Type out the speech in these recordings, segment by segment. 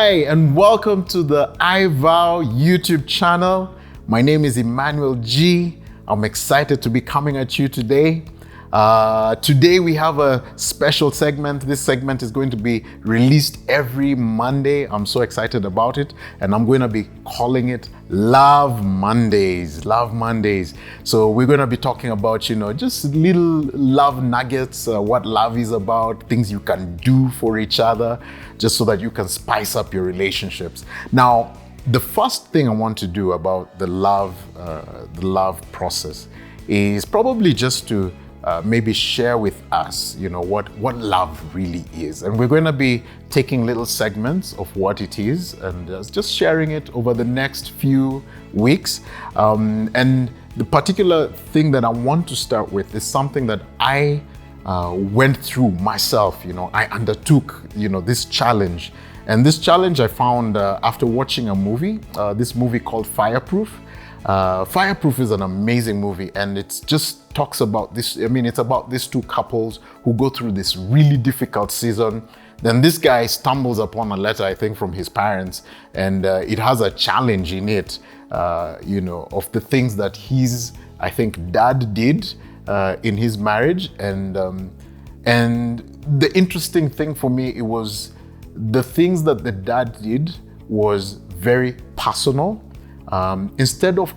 Hi, and welcome to the iVow YouTube channel. My name is Emmanuel G. I'm excited to be coming at you today. Today we have a special segment. This segment is going to be released every Monday. I'm so excited about it, and I'm going to be calling it Love Mondays. Love Mondays. So we're going to be talking about, just little love nuggets, what love is about, things you can do for each other, just so that you can spice up your relationships. Now, the first thing I want to do about the love process is probably just to maybe share with us, what love really is. And we're going to be taking little segments of what it is and just sharing it over the next few weeks. And the particular thing that I want to start with is something that I went through myself. I undertook, this challenge. And this challenge I found after watching a movie, this movie called Fireproof. Fireproof is an amazing movie, and it just talks about this. It's about these two couples who go through this really difficult season. Then this guy stumbles upon a letter, I think, from his parents, and it has a challenge in it, of the things that his, I think, dad did in his marriage. And the interesting thing for me, it was the things that the dad did was very personal. Instead of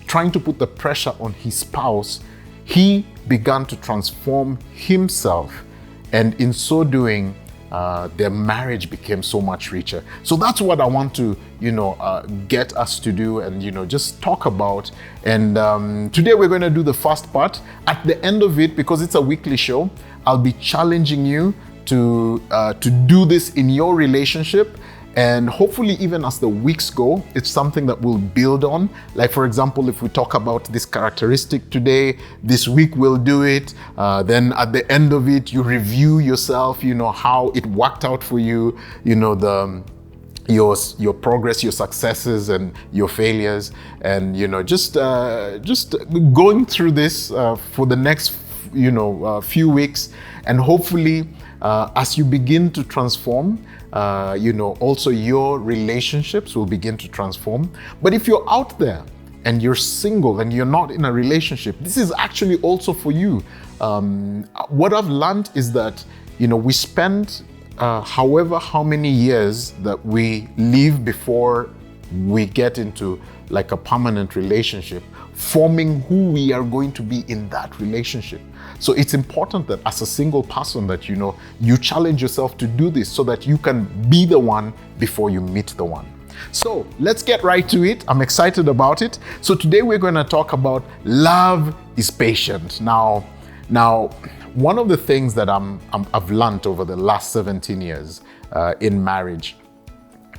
trying to put the pressure on his spouse, he began to transform himself, and in so doing, their marriage became so much richer. So that's what I want to, get us to do and, just talk about. And today we're going to do the first part. At the end of it, because it's a weekly show, I'll be challenging you to do this in your relationship. And hopefully, even as the weeks go, it's something that we'll build on. Like, for example, if we talk about this characteristic today, this week we'll do it. Then at the end of it, you review yourself, how it worked out for you, your progress, your successes, and your failures. And, just going through this for the next, few weeks. And hopefully, as you begin to transform, also your relationships will begin to transform. But if you're out there and you're single and you're not in a relationship, this is actually also for you. What I've learned is that, we spend however how many years that we live before we get into like a permanent relationship, forming who we are going to be in that relationship. So it's important that as a single person that, you challenge yourself to do this so that you can be the one before you meet the one. So let's get right to it. I'm excited about it. So today we're going to talk about love is patient. Now, one of the things that I've learned over the last 17 years in marriage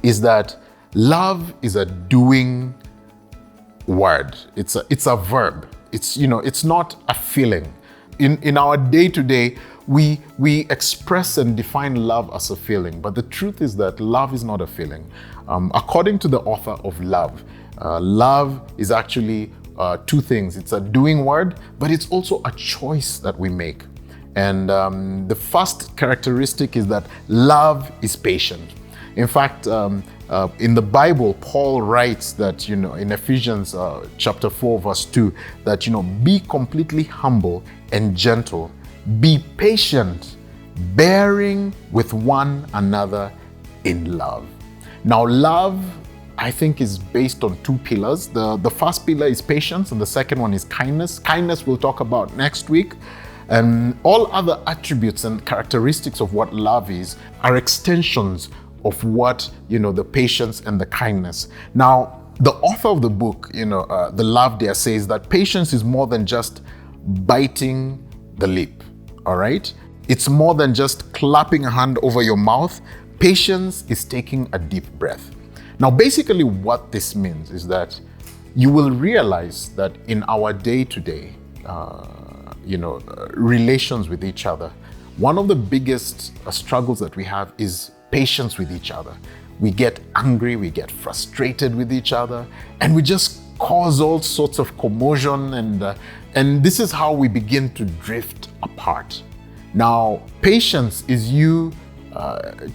is that love is a doing word. It's a verb. It's not a feeling. In our day-to-day, we express and define love as a feeling, but the truth is that love is not a feeling. According to the author of Love, love is actually two things. It's a doing word, but it's also a choice that we make. And the first characteristic is that love is patient. In fact, in the Bible, Paul writes that, in Ephesians chapter 4, verse 2, that, be completely humble and gentle, be patient, bearing with one another in love. Now, love, I think, is based on two pillars. The first pillar is patience, and the second one is kindness. Kindness we'll talk about next week. And all other attributes and characteristics of what love is are extensions of what, the patience and the kindness. Now, the author of the book, The Love There, says that patience is more than just biting the lip, all right? It's more than just clapping a hand over your mouth. Patience is taking a deep breath. Now, basically what this means is that you will realize that in our day-to-day, relations with each other, one of the biggest struggles that we have is patience with each other. We get angry, we get frustrated with each other, and we just cause all sorts of commotion, and this is how we begin to drift apart. Now, patience is you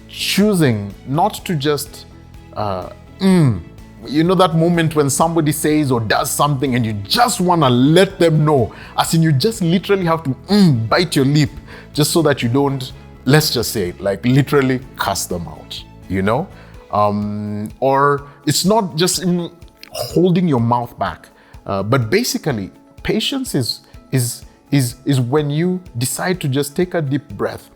choosing not to just, you know, that moment when somebody says or does something and you just want to let them know, as in you just literally have to bite your lip just so that you don't, let's just say it, like literally cuss them out, you know? Or it's not just in holding your mouth back, but basically patience is when you decide to just take a deep breath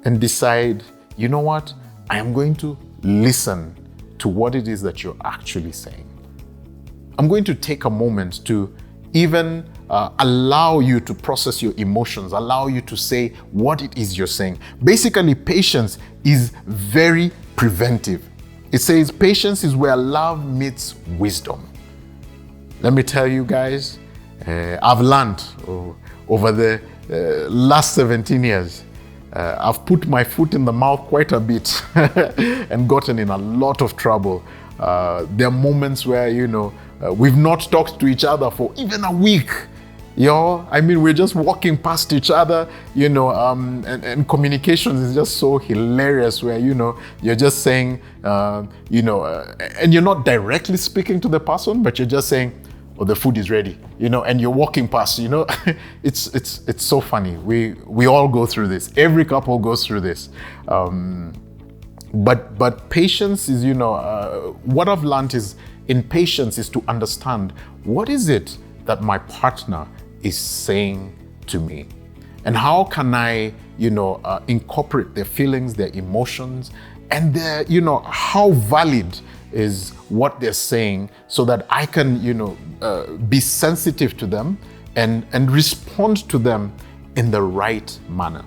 and decide, you know what, I am going to listen to what it is that you're actually saying. I'm going to take a moment to even allow you to process your emotions, allow you to say what it is you're saying. Basically, patience is very preventive. It says patience is where love meets wisdom. Let me tell you guys, I've learned over the last 17 years, I've put my foot in the mouth quite a bit and gotten in a lot of trouble. There are moments where, you know, we've not talked to each other for even a week. I mean, we're just walking past each other, you know, and communications is just so hilarious where, you know, you're just saying, you know, and you're not directly speaking to the person, but you're just saying, oh, the food is ready, you know, and you're walking past, you know. It's so funny. We all go through this. Every couple goes through this. But patience is, you know, what I've learned is in patience is to understand what is it that my partner is saying to me, and how can I, you know, incorporate their feelings, their emotions, and their, you know, how valid is what they're saying, so that I can, you know, be sensitive to them and respond to them in the right manner.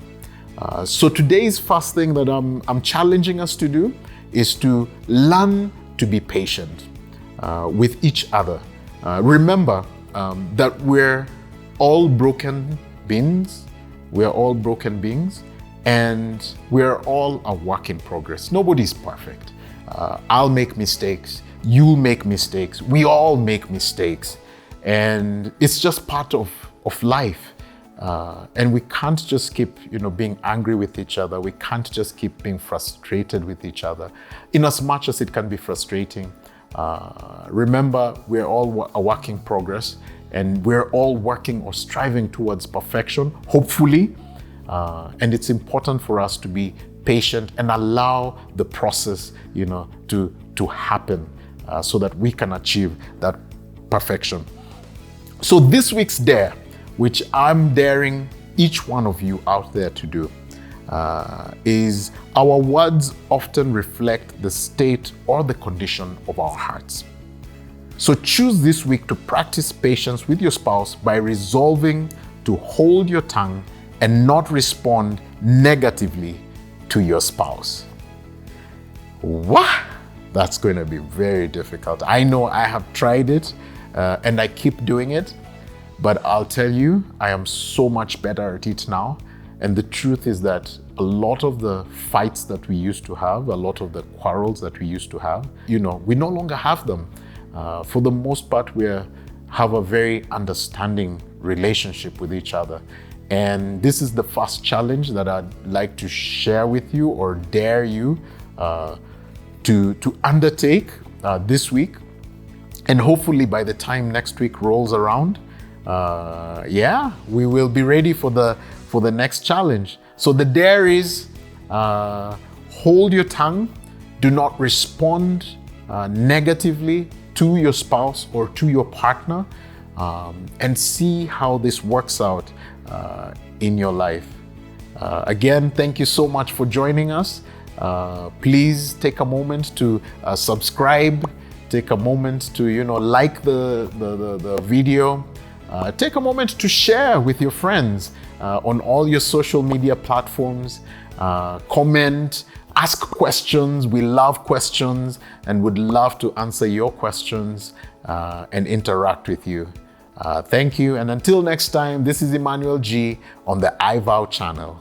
So today's first thing that I'm challenging us to do is to learn to be patient with each other. Remember that we're all broken beings. We're all broken beings, and we're all a work in progress. Nobody's perfect. I'll make mistakes. You'll make mistakes. We all make mistakes, and it's just part of life. And we can't just keep, you know, being angry with each other. We can't just keep being frustrated with each other, in as much as it can be frustrating. Remember, we're all a work in progress, and we're all working or striving towards perfection, hopefully. And it's important for us to be patient and allow the process, you know, to happen, so that we can achieve that perfection. So this week's dare, which I'm daring each one of you out there to do, is our words often reflect the state or the condition of our hearts. So choose this week to practice patience with your spouse by resolving to hold your tongue and not respond negatively to your spouse. What? That's going to be very difficult. I know I have tried it and I keep doing it, but I'll tell you, I am so much better at it now. And the truth is that a lot of the fights that we used to have, a lot of the quarrels that we used to have, you know, we no longer have them. For the most part, we have a very understanding relationship with each other. And this is the first challenge that I'd like to share with you, or dare you to undertake this week. And hopefully by the time next week rolls around, we will be ready for the next challenge. So the dare is hold your tongue, do not respond negatively to your spouse or to your partner, and see how this works out in your life. Again, thank you so much for joining us. Please take a moment to subscribe, take a moment to, you know, like the video. Take a moment to share with your friends on all your social media platforms. Comment, ask questions. We love questions and would love to answer your questions and interact with you. Thank you. And until next time, this is Emmanuel G on the iVow channel.